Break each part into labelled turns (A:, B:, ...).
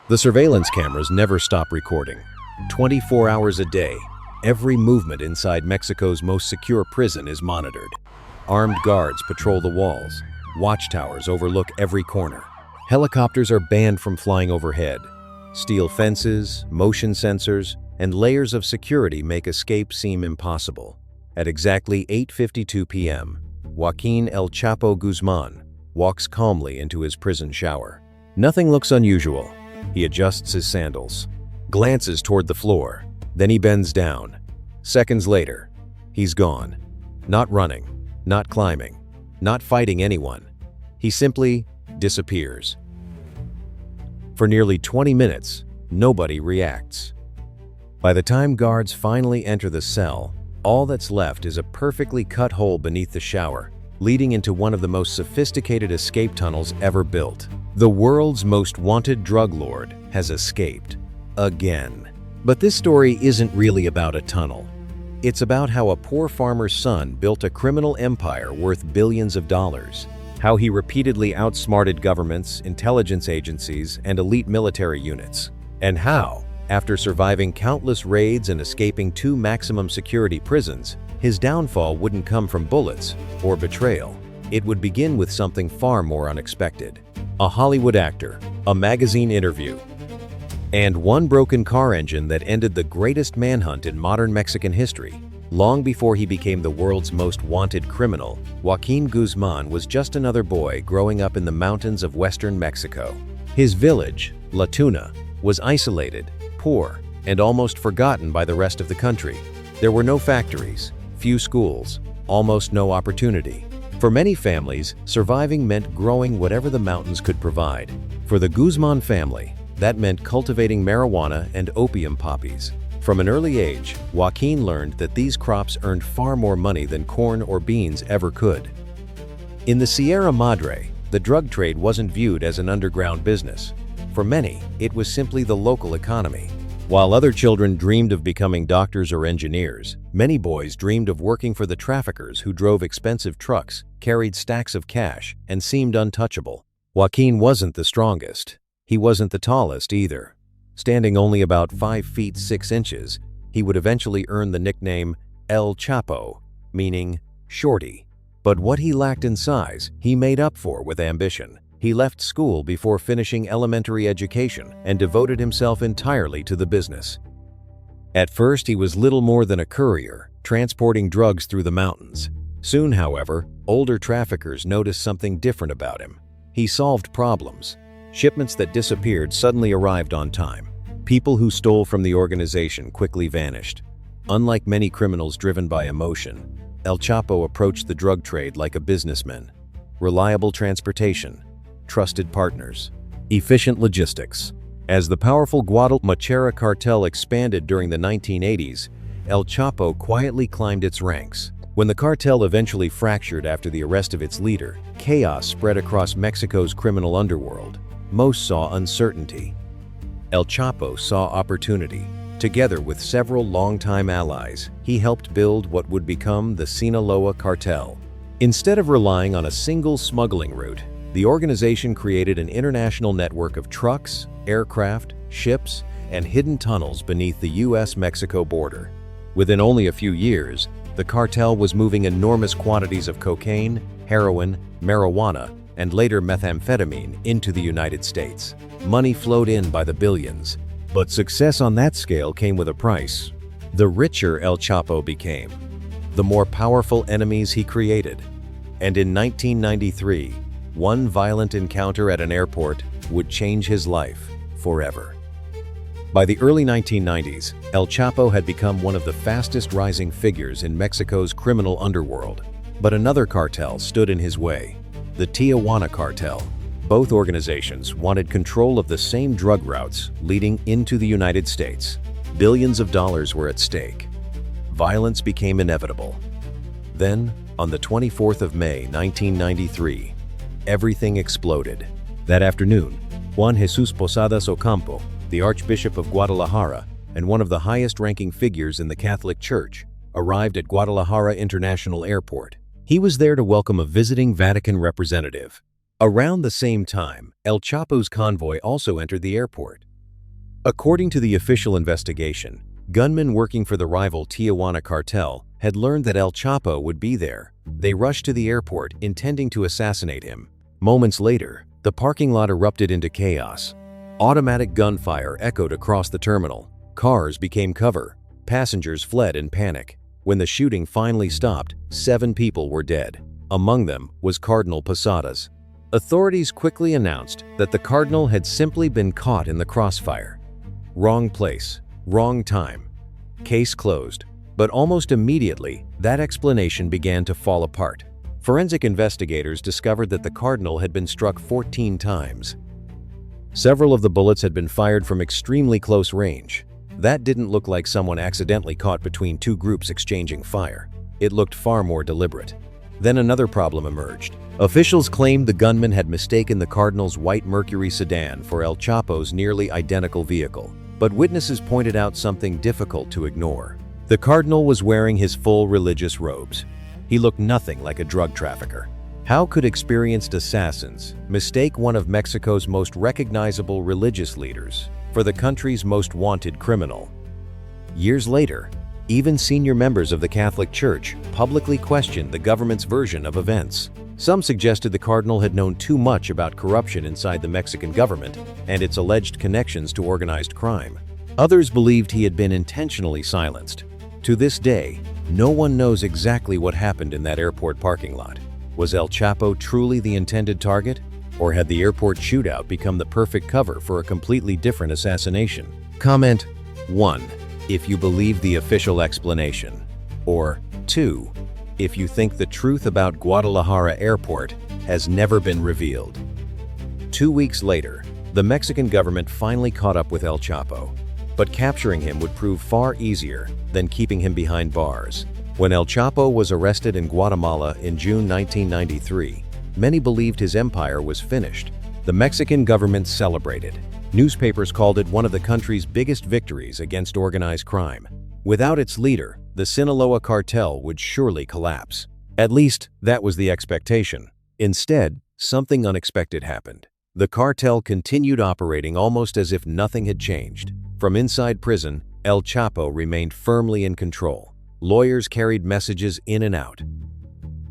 A: The surveillance cameras never stop recording. 24 hours a day, every movement inside Mexico's most secure prison is monitored. Armed guards patrol the walls. Watchtowers overlook every corner. Helicopters are banned from flying overhead. Steel fences, motion sensors, and layers of security make escape seem impossible. At exactly 8:52 p.m., Joaquin El Chapo Guzman walks calmly into his prison shower. Nothing looks unusual. He adjusts his sandals, glances toward the floor, then he bends down. Seconds later, he's gone. Not running, not climbing, not fighting anyone. He simply disappears. For nearly 20 minutes, nobody reacts. By the time guards finally enter the cell, all that's left is a perfectly cut hole beneath the shower, leading into one of the most sophisticated escape tunnels ever built. The world's most wanted drug lord has escaped. Again. But this story isn't really about a tunnel. It's about how a poor farmer's son built a criminal empire worth billions of dollars. How he repeatedly outsmarted governments, intelligence agencies, and elite military units. And how, after surviving countless raids and escaping 2 maximum security prisons, his downfall wouldn't come from bullets or betrayal. It would begin with something far more unexpected. A Hollywood actor, a magazine interview, and one broken car engine that ended the greatest manhunt in modern Mexican history. Long before he became the world's most wanted criminal, Joaquin Guzman was just another boy growing up in the mountains of western Mexico. His village, La Tuna, was isolated, poor, and almost forgotten by the rest of the country. There were no factories, few schools, almost no opportunity. For many families, surviving meant growing whatever the mountains could provide. For the Guzman family, that meant cultivating marijuana and opium poppies. From an early age, Joaquin learned that these crops earned far more money than corn or beans ever could. In the Sierra Madre, the drug trade wasn't viewed as an underground business. For many, it was simply the local economy. While other children dreamed of becoming doctors or engineers, many boys dreamed of working for the traffickers who drove expensive trucks, carried stacks of cash, and seemed untouchable. Joaquin wasn't the strongest. He wasn't the tallest either. Standing only about 5 feet 6 inches, he would eventually earn the nickname El Chapo, meaning shorty. But what he lacked in size, he made up for with ambition. He left school before finishing elementary education and devoted himself entirely to the business. At first, he was little more than a courier, transporting drugs through the mountains. Soon, however, older traffickers noticed something different about him. He solved problems. Shipments that disappeared suddenly arrived on time. People who stole from the organization quickly vanished. Unlike many criminals driven by emotion, El Chapo approached the drug trade like a businessman. Reliable transportation, trusted partners, efficient logistics. As the powerful Guadalajara cartel expanded during the 1980s, El Chapo quietly climbed its ranks. When the cartel eventually fractured after the arrest of its leader, chaos spread across Mexico's criminal underworld. Most saw uncertainty. El Chapo saw opportunity. Together with several longtime allies, he helped build what would become the Sinaloa cartel. Instead of relying on a single smuggling route, the organization created an international network of trucks, aircraft, ships, and hidden tunnels beneath the US-Mexico border. Within only a few years, the cartel was moving enormous quantities of cocaine, heroin, marijuana, and later methamphetamine into the United States. Money flowed in by the billions. But success on that scale came with a price. The richer El Chapo became, the more powerful enemies he created. And in 1993, one violent encounter at an airport would change his life forever. By the early 1990s, El Chapo had become one of the fastest rising figures in Mexico's criminal underworld. But another cartel stood in his way, the Tijuana cartel. Both organizations wanted control of the same drug routes leading into the United States. Billions of dollars were at stake. Violence became inevitable. Then, on the 24th of May, 1993, everything exploded. That afternoon, Juan Jesus Posadas Ocampo, the Archbishop of Guadalajara and one of the highest-ranking figures in the Catholic Church, arrived at Guadalajara International Airport. He was there to welcome a visiting Vatican representative. Around the same time, El Chapo's convoy also entered the airport. According to the official investigation, gunmen working for the rival Tijuana cartel had learned that El Chapo would be there. They rushed to the airport, intending to assassinate him. Moments later, the parking lot erupted into chaos. Automatic gunfire echoed across the terminal. Cars became cover. Passengers fled in panic. When the shooting finally stopped, 7 people were dead. Among them was Cardinal Posadas. Authorities quickly announced that the Cardinal had simply been caught in the crossfire. Wrong place, wrong time. Case closed. But almost immediately, that explanation began to fall apart. Forensic investigators discovered that the Cardinal had been struck 14 times. Several of the bullets had been fired from extremely close range. That didn't look like someone accidentally caught between 2 groups exchanging fire. It looked far more deliberate. Then another problem emerged. Officials claimed the gunman had mistaken the Cardinal's white Mercury sedan for El Chapo's nearly identical vehicle. But witnesses pointed out something difficult to ignore. The Cardinal was wearing his full religious robes. He looked nothing like a drug trafficker. How could experienced assassins mistake one of Mexico's most recognizable religious leaders for the country's most wanted criminal? Years later, even senior members of the Catholic Church publicly questioned the government's version of events. Some suggested the Cardinal had known too much about corruption inside the Mexican government and its alleged connections to organized crime. Others believed he had been intentionally silenced. To this day, no one knows exactly what happened in that airport parking lot. Was El Chapo truly the intended target? Or had the airport shootout become the perfect cover for a completely different assassination? Comment 1. If you believe the official explanation. Or 2. If you think the truth about Guadalajara Airport has never been revealed. 2 weeks later, the Mexican government finally caught up with El Chapo. But capturing him would prove far easier than keeping him behind bars. When El Chapo was arrested in Guatemala in June 1993, many believed his empire was finished. The Mexican government celebrated. Newspapers called it one of the country's biggest victories against organized crime. Without its leader, the Sinaloa cartel would surely collapse. At least, that was the expectation. Instead, something unexpected happened. The cartel continued operating almost as if nothing had changed. From inside prison, El Chapo remained firmly in control. Lawyers carried messages in and out.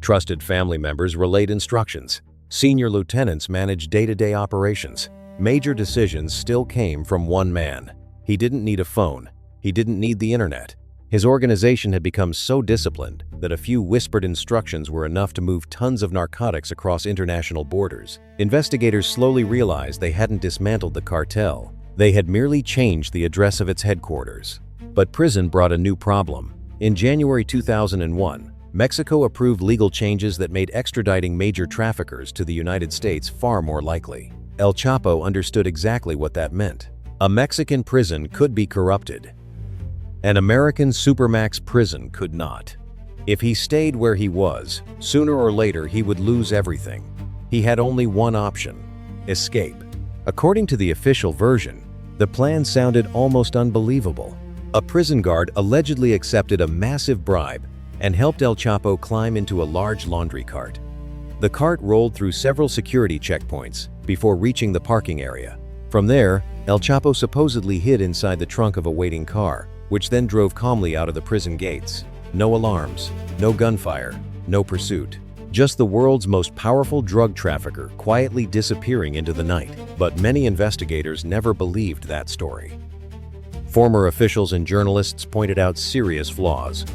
A: Trusted family members relayed instructions. Senior lieutenants managed day-to-day operations. Major decisions still came from one man. He didn't need a phone. He didn't need the internet. His organization had become so disciplined that a few whispered instructions were enough to move tons of narcotics across international borders. Investigators slowly realized they hadn't dismantled the cartel. They had merely changed the address of its headquarters. But prison brought a new problem. In January 2001, Mexico approved legal changes that made extraditing major traffickers to the United States far more likely. El Chapo understood exactly what that meant. A Mexican prison could be corrupted. An American supermax prison could not. If he stayed where he was, sooner or later he would lose everything. He had only one option: escape. According to the official version, the plan sounded almost unbelievable. A prison guard allegedly accepted a massive bribe and helped El Chapo climb into a large laundry cart. The cart rolled through several security checkpoints before reaching the parking area. From there, El Chapo supposedly hid inside the trunk of a waiting car, which then drove calmly out of the prison gates. No alarms, no gunfire, no pursuit. Just the world's most powerful drug trafficker quietly disappearing into the night. But many investigators never believed that story. Former officials and journalists pointed out serious flaws.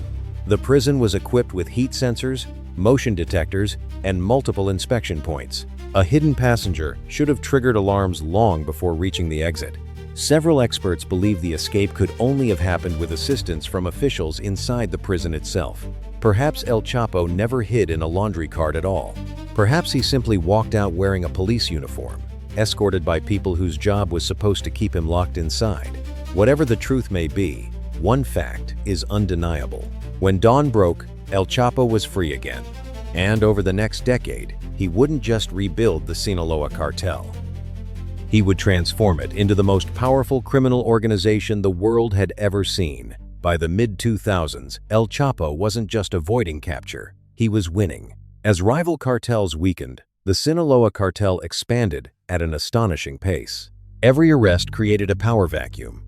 A: The prison was equipped with heat sensors, motion detectors, and multiple inspection points. A hidden passenger should have triggered alarms long before reaching the exit. Several experts believe the escape could only have happened with assistance from officials inside the prison itself. Perhaps El Chapo never hid in a laundry cart at all. Perhaps he simply walked out wearing a police uniform, escorted by people whose job was supposed to keep him locked inside. Whatever the truth may be, one fact is undeniable. When dawn broke, El Chapo was free again. And over the next decade, he wouldn't just rebuild the Sinaloa cartel. He would transform it into the most powerful criminal organization the world had ever seen. By the mid-2000s, El Chapo wasn't just avoiding capture, he was winning. As rival cartels weakened, the Sinaloa cartel expanded at an astonishing pace. Every arrest created a power vacuum.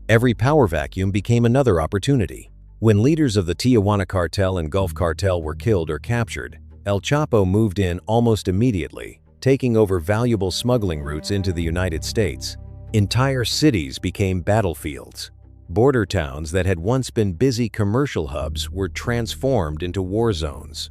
A: Every power vacuum became another opportunity. When leaders of the Tijuana cartel and Gulf cartel were killed or captured, El Chapo moved in almost immediately, taking over valuable smuggling routes into the United States. Entire cities became battlefields. Border towns that had once been busy commercial hubs were transformed into war zones.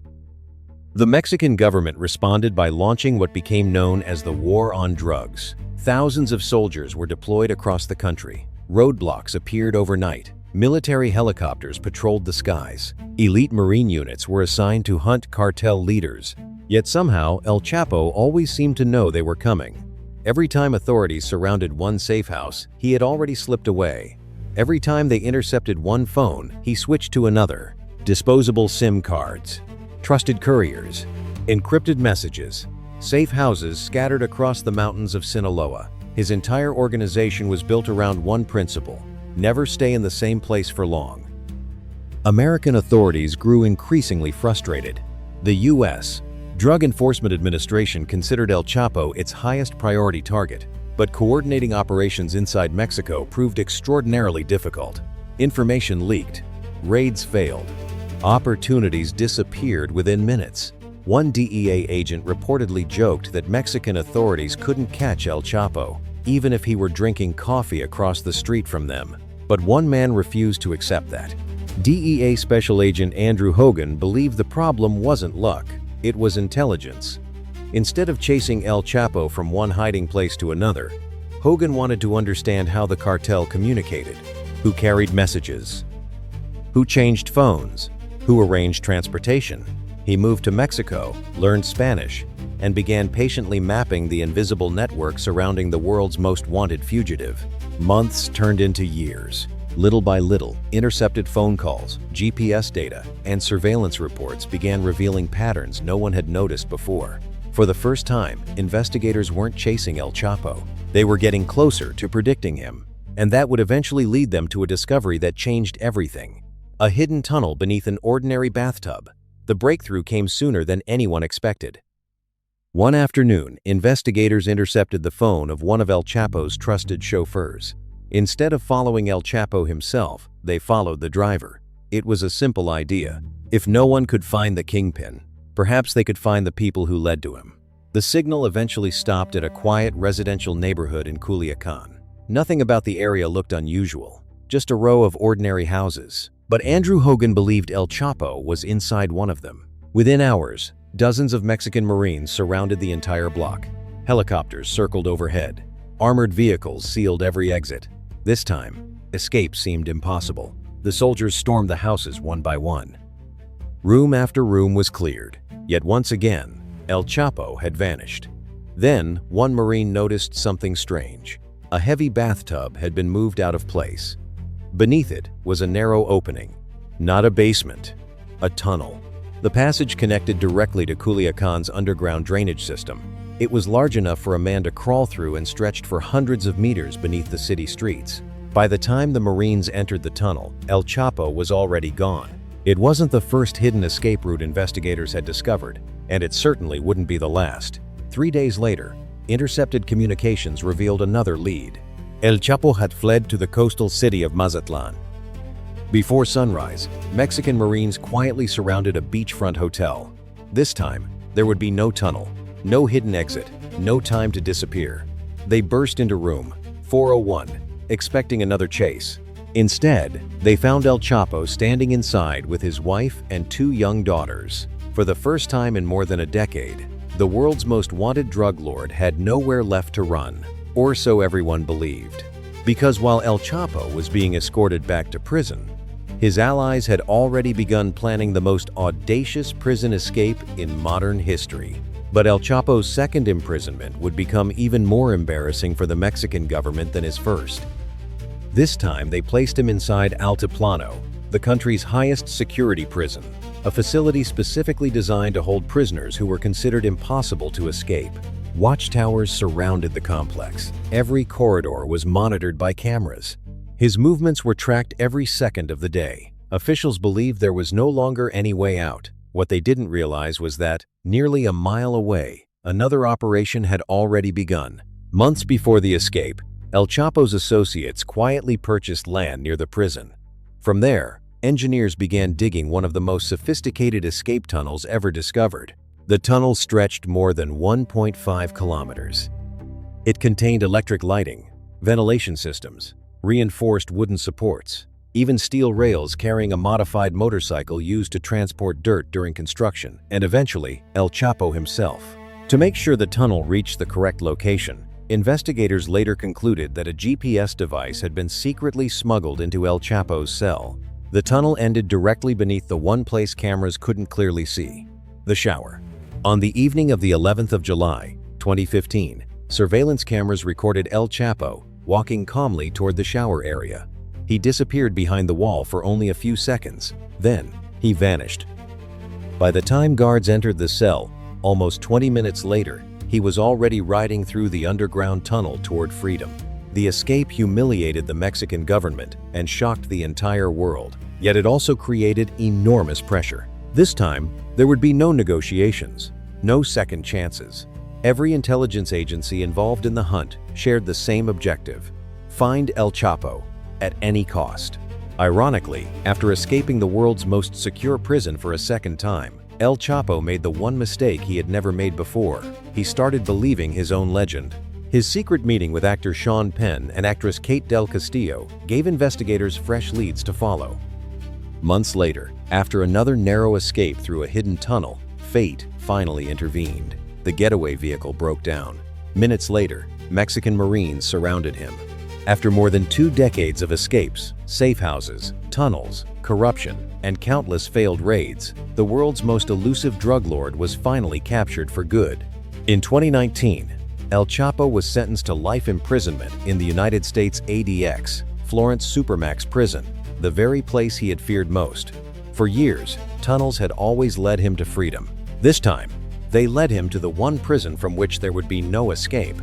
A: The Mexican government responded by launching what became known as the War on Drugs. Thousands of soldiers were deployed across the country. Roadblocks appeared overnight. Military helicopters patrolled the skies. Elite Marine units were assigned to hunt cartel leaders. Yet somehow, El Chapo always seemed to know they were coming. Every time authorities surrounded one safe house, he had already slipped away. Every time they intercepted one phone, he switched to another. Disposable SIM cards, trusted couriers, encrypted messages, safe houses scattered across the mountains of Sinaloa. His entire organization was built around one principle: never stay in the same place for long. American authorities grew increasingly frustrated. The U.S. Drug Enforcement Administration considered El Chapo its highest priority target, but coordinating operations inside Mexico proved extraordinarily difficult. Information leaked. Raids failed. Opportunities disappeared within minutes. One DEA agent reportedly joked that Mexican authorities couldn't catch El Chapo, even if he were drinking coffee across the street from them. But one man refused to accept that. DEA Special Agent Andrew Hogan believed the problem wasn't luck, it was intelligence. Instead of chasing El Chapo from one hiding place to another, Hogan wanted to understand how the cartel communicated, who carried messages, who changed phones, who arranged transportation. He moved to Mexico, learned Spanish, and began patiently mapping the invisible network surrounding the world's most wanted fugitive. Months turned into years. Little by little, intercepted phone calls, GPS data, and surveillance reports began revealing patterns no one had noticed before. For the first time, investigators weren't chasing El Chapo. They were getting closer to predicting him, and that would eventually lead them to a discovery that changed everything. A hidden tunnel beneath an ordinary bathtub. The breakthrough came sooner than anyone expected. One afternoon, investigators intercepted the phone of one of El Chapo's trusted chauffeurs. Instead of following El Chapo himself, they followed the driver. It was a simple idea. If no one could find the kingpin, perhaps they could find the people who led to him. The signal eventually stopped at a quiet residential neighborhood in Culiacan. Nothing about the area looked unusual, just a row of ordinary houses. But Andrew Hogan believed El Chapo was inside one of them. Within hours, dozens of Mexican Marines surrounded the entire block. Helicopters circled overhead. Armored vehicles sealed every exit. This time, escape seemed impossible. The soldiers stormed the houses one by one. Room after room was cleared, yet once again, El Chapo had vanished. Then, one Marine noticed something strange. A heavy bathtub had been moved out of place. Beneath it was a narrow opening. Not a basement, a tunnel. The passage connected directly to Culiacan's underground drainage system. It was large enough for a man to crawl through and stretched for hundreds of meters beneath the city streets. By the time the Marines entered the tunnel, El Chapo was already gone. It wasn't the first hidden escape route investigators had discovered, and it certainly wouldn't be the last. 3 days later, intercepted communications revealed another lead. El Chapo had fled to the coastal city of Mazatlan. Before sunrise, Mexican Marines quietly surrounded a beachfront hotel. This time, there would be no tunnel, no hidden exit, no time to disappear. They burst into room 401, expecting another chase. Instead, they found El Chapo standing inside with his wife and 2 young daughters. For the first time in more than a decade, the world's most wanted drug lord had nowhere left to run. Or so everyone believed. Because while El Chapo was being escorted back to prison, his allies had already begun planning the most audacious prison escape in modern history. But El Chapo's second imprisonment would become even more embarrassing for the Mexican government than his first. This time, they placed him inside Altiplano, the country's highest security prison, a facility specifically designed to hold prisoners who were considered impossible to escape. Watchtowers surrounded the complex. Every corridor was monitored by cameras. His movements were tracked every second of the day. Officials believed there was no longer any way out. What they didn't realize was that, nearly a mile away, another operation had already begun. Months before the escape, El Chapo's associates quietly purchased land near the prison. From there, engineers began digging one of the most sophisticated escape tunnels ever discovered. The tunnel stretched more than 1.5 kilometers. It contained electric lighting, ventilation systems, reinforced wooden supports, even steel rails carrying a modified motorcycle used to transport dirt during construction, and eventually, El Chapo himself. To make sure the tunnel reached the correct location, investigators later concluded that a GPS device had been secretly smuggled into El Chapo's cell. The tunnel ended directly beneath the one place cameras couldn't clearly see: the shower. On the evening of the 11th of July, 2015, surveillance cameras recorded El Chapo walking calmly toward the shower area. He disappeared behind the wall for only a few seconds. Then, he vanished. By the time guards entered the cell, almost 20 minutes later, he was already riding through the underground tunnel toward freedom. The escape humiliated the Mexican government and shocked the entire world, yet it also created enormous pressure. This time, there would be no negotiations, no second chances. Every intelligence agency involved in the hunt shared the same objective: find El Chapo at any cost. Ironically, after escaping the world's most secure prison for a second time, El Chapo made the one mistake he had never made before. He started believing his own legend. His secret meeting with actor Sean Penn and actress Kate Del Castillo gave investigators fresh leads to follow. Months later, after another narrow escape through a hidden tunnel, fate finally intervened. The getaway vehicle broke down. Minutes later, Mexican Marines surrounded him. After more than 2 decades of escapes, safe houses, tunnels, corruption, and countless failed raids, the world's most elusive drug lord was finally captured for good. In 2019, El Chapo was sentenced to life imprisonment in the United States ADX, Florence Supermax prison, the very place he had feared most. For years, tunnels had always led him to freedom. This time, they led him to the one prison from which there would be no escape.